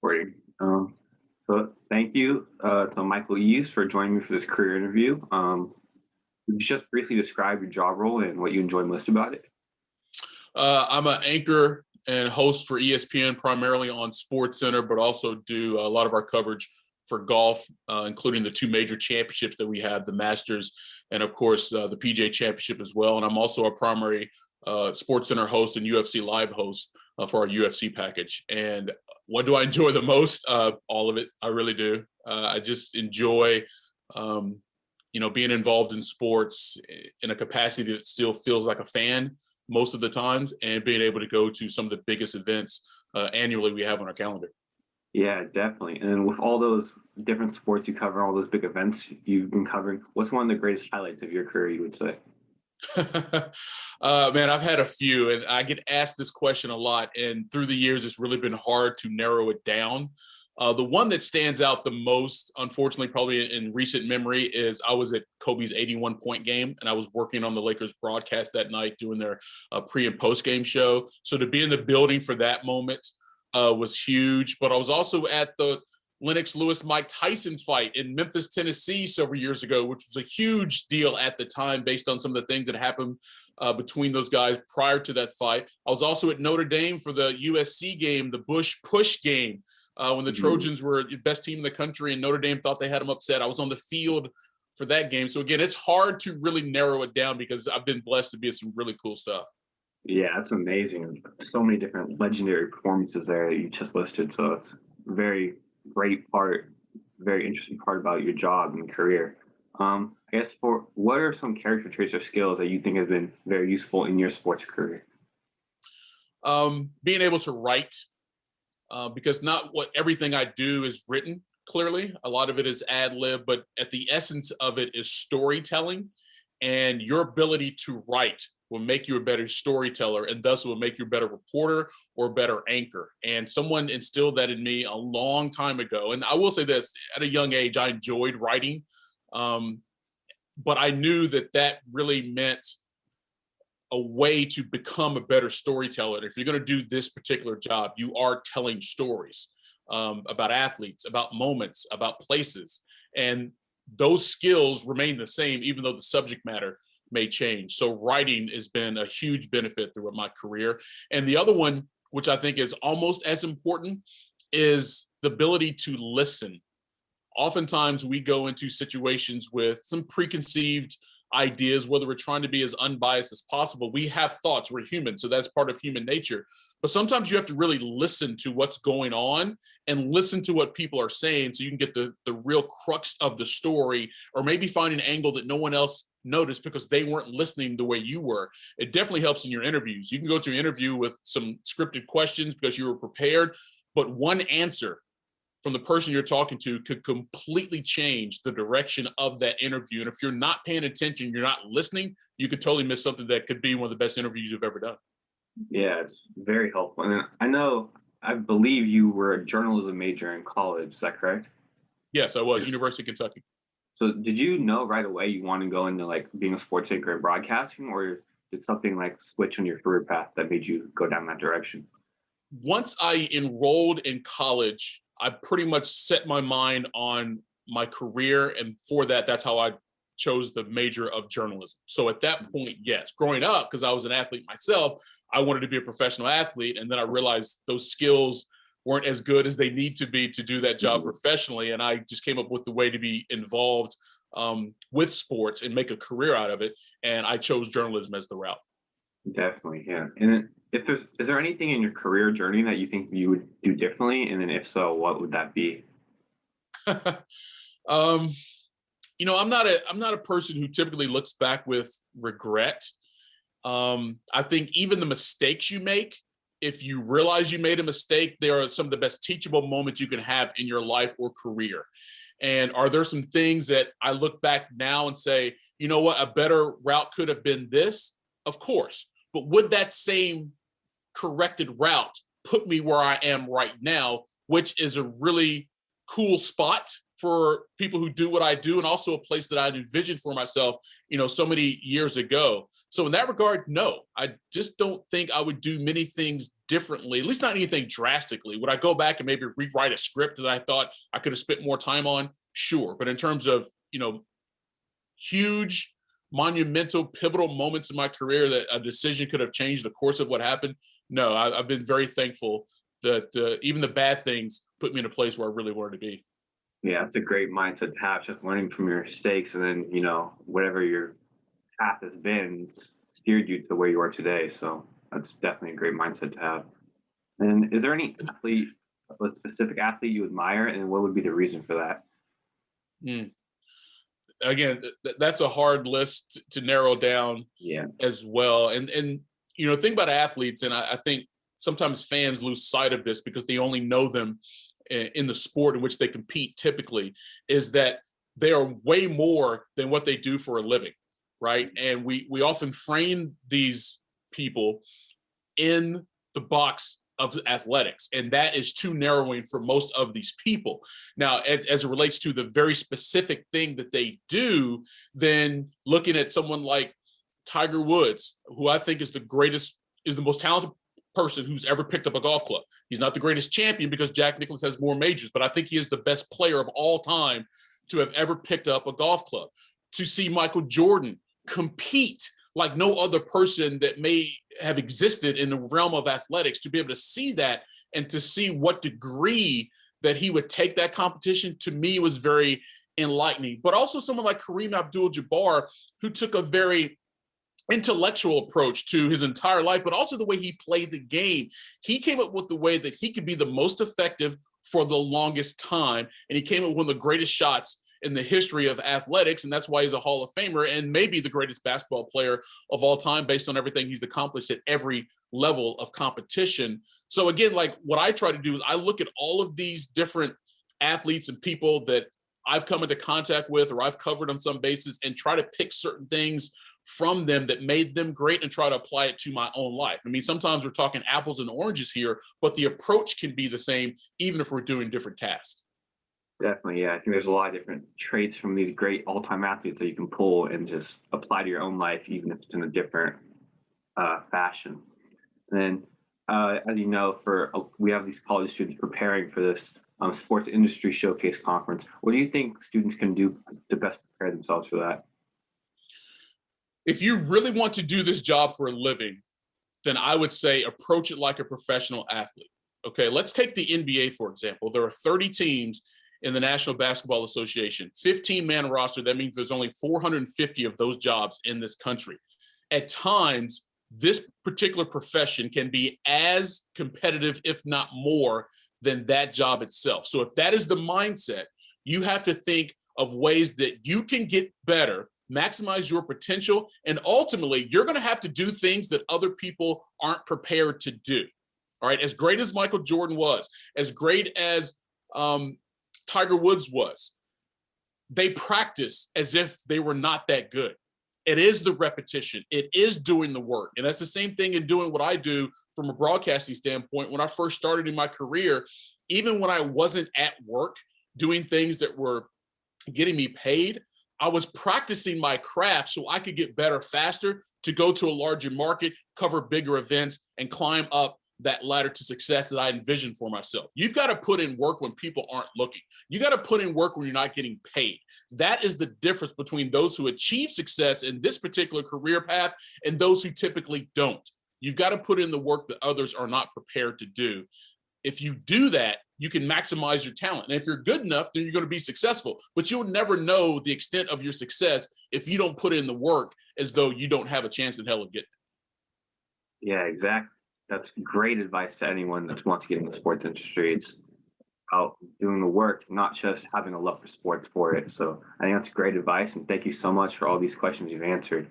Recording. So thank you to Michael Eaves for joining me for this career interview. Would you just briefly describe your job role and what you enjoy most about it? I'm an anchor and host for ESPN, primarily on SportsCenter, but also do a lot of our coverage for golf, including the two major championships that we have, the Masters and, of course, the PGA Championship as well. And I'm also a primary SportsCenter host and UFC Live host for our UFC package. And what do I enjoy the most? All of it. I really do. I just enjoy being involved in sports in a capacity that still feels like a fan most of the times, and being able to go to some of the biggest events annually we have on our calendar. Yeah, definitely. And with all those different sports you cover, all those big events you've been covering, what's one of the greatest highlights of your career, you would say? Man, I've had a few, and I get asked this question a lot. And through the years, it's really been hard to narrow it down. The one that stands out the most, unfortunately, probably in recent memory, is I was at Kobe's 81-point game, and I was working on the Lakers broadcast that night doing their pre and post game show. So to be in the building for that moment was huge. But I was also at the Lennox Lewis Mike Tyson fight in Memphis, Tennessee several years ago, which was a huge deal at the time based on some of the things that happened between those guys prior to that fight. I was also at Notre Dame for the USC game, the Bush push game, when the Trojans were the best team in the country and Notre Dame thought they had them upset. I was on the field for that game. So again, it's hard to really narrow it down because I've been blessed to be at some really cool stuff. Yeah, that's amazing. So many different legendary performances there that you just listed. So it's very great part, very interesting part about your job and career. I guess for what are some character traits or skills that you think have been very useful in your sports career? Being able to write, because not what everything I do is written clearly. A lot of it is ad lib, but at the essence of it is storytelling, and your ability to write will make you a better storyteller, and thus will make you a better reporter or a better anchor. And someone instilled that in me a long time ago. And I will say this, at a young age, I enjoyed writing, but I knew that that really meant a way to become a better storyteller. If you're going to do this particular job, you are telling stories about athletes, about moments, about places. And those skills remain the same, even though the subject matter may change. So writing has been a huge benefit throughout my career. And the other one, which I think is almost as important, is the ability to listen. Oftentimes we go into situations with some preconceived ideas, whether we're trying to be as unbiased as possible. We have thoughts, we're human, so that's part of human nature. But sometimes you have to really listen to what's going on and listen to what people are saying so you can get the real crux of the story, or maybe find an angle that no one else noticed because they weren't listening the way you were. It definitely helps in your interviews. You can go to an interview with some scripted questions because you were prepared, but one answer from the person you're talking to could completely change the direction of that interview. And if you're not paying attention, you're not listening, you could totally miss something that could be one of the best interviews you've ever done. Yeah, it's very helpful. And I believe you were a journalism major in college. Is that correct? Yes, I was, Yeah. University of Kentucky. So did you know right away you want to go into like being a sports anchor and broadcasting, or did something like switch on your career path that made you go down that direction? Once I enrolled in college, I pretty much set my mind on my career. And for that, that's how I chose the major of journalism. So at that point, yes, growing up, because I was an athlete myself, I wanted to be a professional athlete. And then I realized those skills weren't as good as they need to be to do that job professionally. And I just came up with the way to be involved with sports and make a career out of it. And I chose journalism as the route. Definitely, yeah. And then is there anything in your career journey that you think you would do differently? And then if so, what would that be? um, I'm not a person who typically looks back with regret. I think even the mistakes you make, if you realize you made a mistake, there are some of the best teachable moments you can have in your life or career. And are there some things that I look back now and say, you know what, a better route could have been this? Of course. But would that same corrected route put me where I am right now, which is a really cool spot for people who do what I do, and also a place that I envisioned for myself, so many years ago. So in that regard, no, I just don't think I would do many things differently, at least not anything drastically. Would I go back and maybe rewrite a script that I thought I could have spent more time on? Sure. But in terms of, huge, monumental, pivotal moments in my career that a decision could have changed the course of what happened, no, I've been very thankful that even the bad things put me in a place where I really wanted to be. Yeah, it's a great mindset to have, just learning from your mistakes, and then whatever your path has been steered you to where you are today. So that's definitely a great mindset to have. And is there any athlete, a specific athlete you admire, and what would be the reason for that? Mm. Again, that's a hard list to narrow down Yeah, as well. And think about athletes, and I think sometimes fans lose sight of this because they only know them in the sport in which they compete typically, is that they are way more than what they do for a living, right? And we often frame these people in the box of athletics, and that is too narrowing for most of these people. Now, as it relates to the very specific thing that they do, then looking at someone like Tiger Woods, who I think is the most talented person who's ever picked up a golf club. He's not the greatest champion because Jack Nicklaus has more majors, but I think he is the best player of all time to have ever picked up a golf club. To see Michael Jordan compete like no other person that may have existed in the realm of athletics, to be able to see that and to see what degree that he would take that competition, to me was very enlightening. But also someone like Kareem Abdul-Jabbar, who took a very intellectual approach to his entire life, but also the way he played the game. He came up with the way that he could be the most effective for the longest time, and he came up with one of the greatest shots in the history of athletics, and that's why he's a Hall of Famer and maybe the greatest basketball player of all time based on everything he's accomplished at every level of competition. So again, like what I try to do is I look at all of these different athletes and people that I've come into contact with or I've covered on some basis and try to pick certain things from them that made them great and try to apply it to my own life. I mean, sometimes we're talking apples and oranges here, but the approach can be the same even if we're doing different tasks. definitely. Yeah, I think there's a lot of different traits from these great all-time athletes that you can pull and just apply to your own life, even if it's in a different fashion. And then, as you know, we have these college students preparing for this sports industry showcase conference. What do you think students can do to best prepare themselves for that? If you really want to do this job for a living, then I would say approach it like a professional athlete. Okay, let's take the NBA, for example. There are 30 teams in the National Basketball Association, 15-man roster. That means there's only 450 of those jobs in this country. At times, this particular profession can be as competitive, if not more, than that job itself. So if that is the mindset, you have to think of ways that you can get better, maximize your potential, and ultimately you're going to have to do things that other people aren't prepared to do. All right, as great as Michael Jordan was, as great as Tiger Woods was, they practiced as if they were not that good. It is the repetition. It is doing the work. And that's the same thing in doing what I do from a broadcasting standpoint. When I first started in my career, even when I wasn't at work doing things that were getting me paid, I was practicing my craft so I could get better faster, to go to a larger market, cover bigger events, and climb up that ladder to success that I envisioned for myself. You've got to put in work when people aren't looking. You got to put in work when you're not getting paid. That is the difference between those who achieve success in this particular career path and those who typically don't. You've got to put in the work that others are not prepared to do. If you do that, you can maximize your talent. And if you're good enough, then you're going to be successful. But you'll never know the extent of your success if you don't put in the work, as though you don't have a chance in hell of getting it. Yeah, exactly. That's great advice to anyone that wants to get in the sports industry. It's about doing the work, not just having a love for sports for it. So I think that's great advice. And thank you so much for all these questions you've answered.